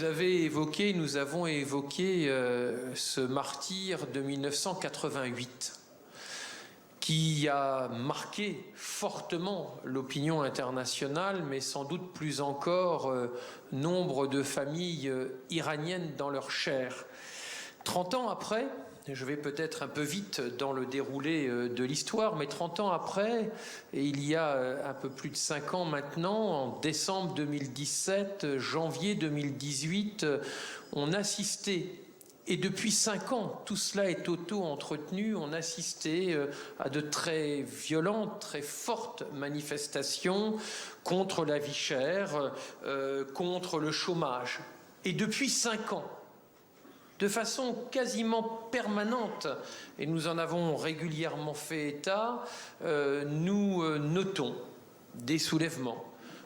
nous avons évoqué ce martyr de 1988 qui a marqué fortement l'opinion internationale, mais sans doute plus encore nombre de familles iraniennes dans leur chair. 30 ans après, je vais peut-être un peu vite dans le déroulé de l'histoire, mais 30 ans après, et il y a un peu plus de 5 ans maintenant, en décembre 2017, janvier 2018, on assistait, et depuis 5 ans, tout cela est auto-entretenu, on assistait à de très violentes, très fortes manifestations contre la vie chère, contre le chômage. Et depuis 5 ans, de façon quasiment permanente, et nous en avons régulièrement fait état, nous notons des soulèvements,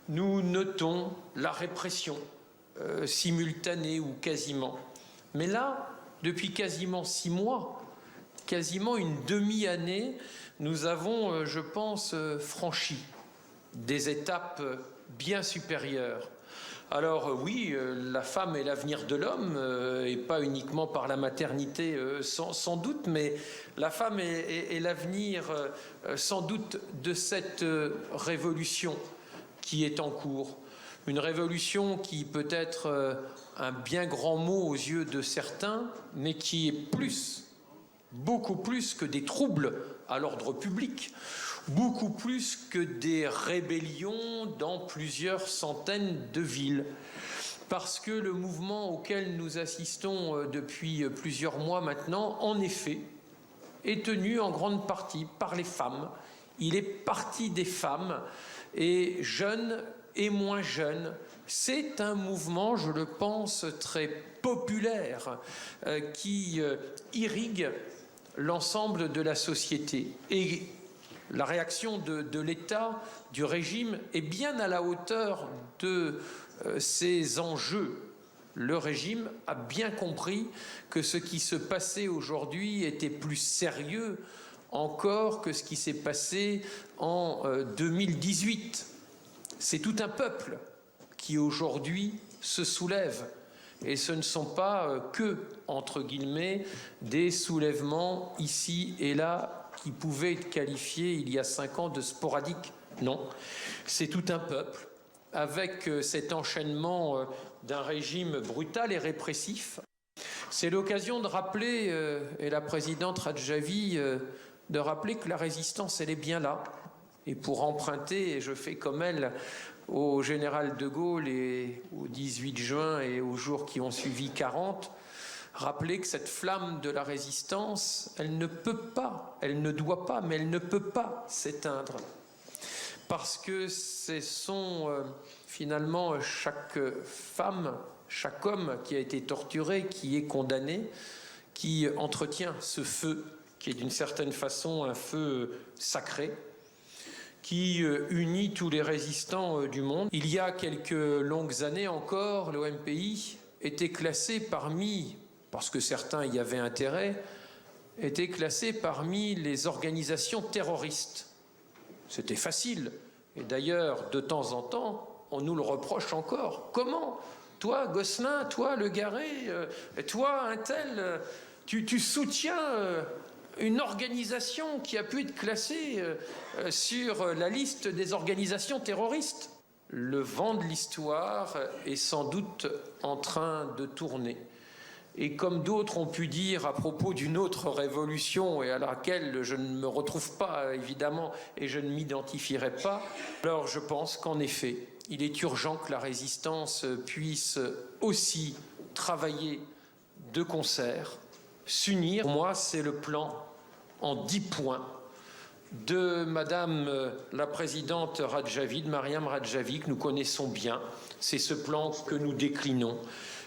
nous notons la répression simultanée ou quasiment. Mais là, depuis quasiment 6 mois, quasiment une demi-année, nous avons, je pense, franchi des étapes bien supérieures. Alors oui, la femme est l'avenir de l'homme, et pas uniquement par la maternité sans doute, mais la femme est l'avenir sans doute de cette révolution qui est en cours. Une révolution qui peut être un bien grand mot aux yeux de certains, mais qui est plus, beaucoup plus que des troubles à l'ordre public, beaucoup plus que des rébellions dans plusieurs centaines de villes. Parce que le mouvement auquel nous assistons depuis plusieurs mois maintenant, en effet, est tenu en grande partie par les femmes. Il est parti des femmes, et jeunes et moins jeunes. C'est un mouvement, je le pense, très populaire, qui irrigue l'ensemble de la société. Et la réaction de l'État, du régime, est bien à la hauteur de ces enjeux. Le régime a bien compris que ce qui se passait aujourd'hui était plus sérieux encore que ce qui s'est passé en 2018. C'est tout un peuple qui aujourd'hui se soulève. Et ce ne sont pas que, entre guillemets, des soulèvements ici et là qui pouvaient être qualifiés il y a 5 ans de sporadiques. Non, c'est tout un peuple avec cet enchaînement d'un régime brutal et répressif. C'est l'occasion de rappeler, et la présidente Radjavi, de rappeler que la résistance, elle est bien là. Et pour emprunter, et je fais comme elle, au général de Gaulle et au 18 juin et aux jours qui ont suivi 40, rappeler que cette flamme de la résistance, elle ne peut pas, elle ne doit pas, mais elle ne peut pas s'éteindre. Parce que ce sont finalement chaque femme, chaque homme qui a été torturé, qui est condamné, qui entretient ce feu, qui est d'une certaine façon un feu sacré, qui unit tous les résistants du monde. Il y a quelques longues années encore, l'OMPI était classé parmi, parce que certains y avaient intérêt, était classé parmi les organisations terroristes. C'était facile. Et d'ailleurs, de temps en temps, on nous le reproche encore. Comment ? Toi, Gosselin, toi, Le Garret, toi, un tel, tu soutiens une organisation qui a pu être classée sur la liste des organisations terroristes. Le vent de l'histoire est sans doute en train de tourner. Et comme d'autres ont pu dire à propos d'une autre révolution et à laquelle je ne me retrouve pas évidemment et je ne m'identifierai pas, alors je pense qu'en effet, il est urgent que la résistance puisse aussi travailler de concert, s'unir. Pour moi, c'est le plan en 10 points de Madame la présidente Radjavi, de Mariam Radjavi, que nous connaissons bien. C'est ce plan que nous déclinons,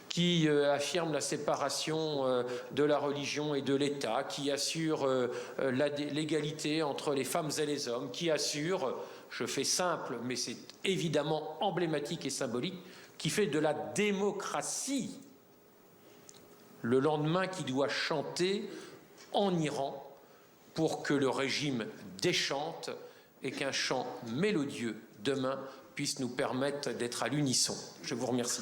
qui affirme la séparation de la religion et de l'État, qui assure l'égalité entre les femmes et les hommes, qui assure, je fais simple, mais c'est évidemment emblématique et symbolique, qui fait de la démocratie le lendemain qui doit chanter en Iran pour que le régime déchante et qu'un chant mélodieux demain puisse nous permettre d'être à l'unisson. Je vous remercie.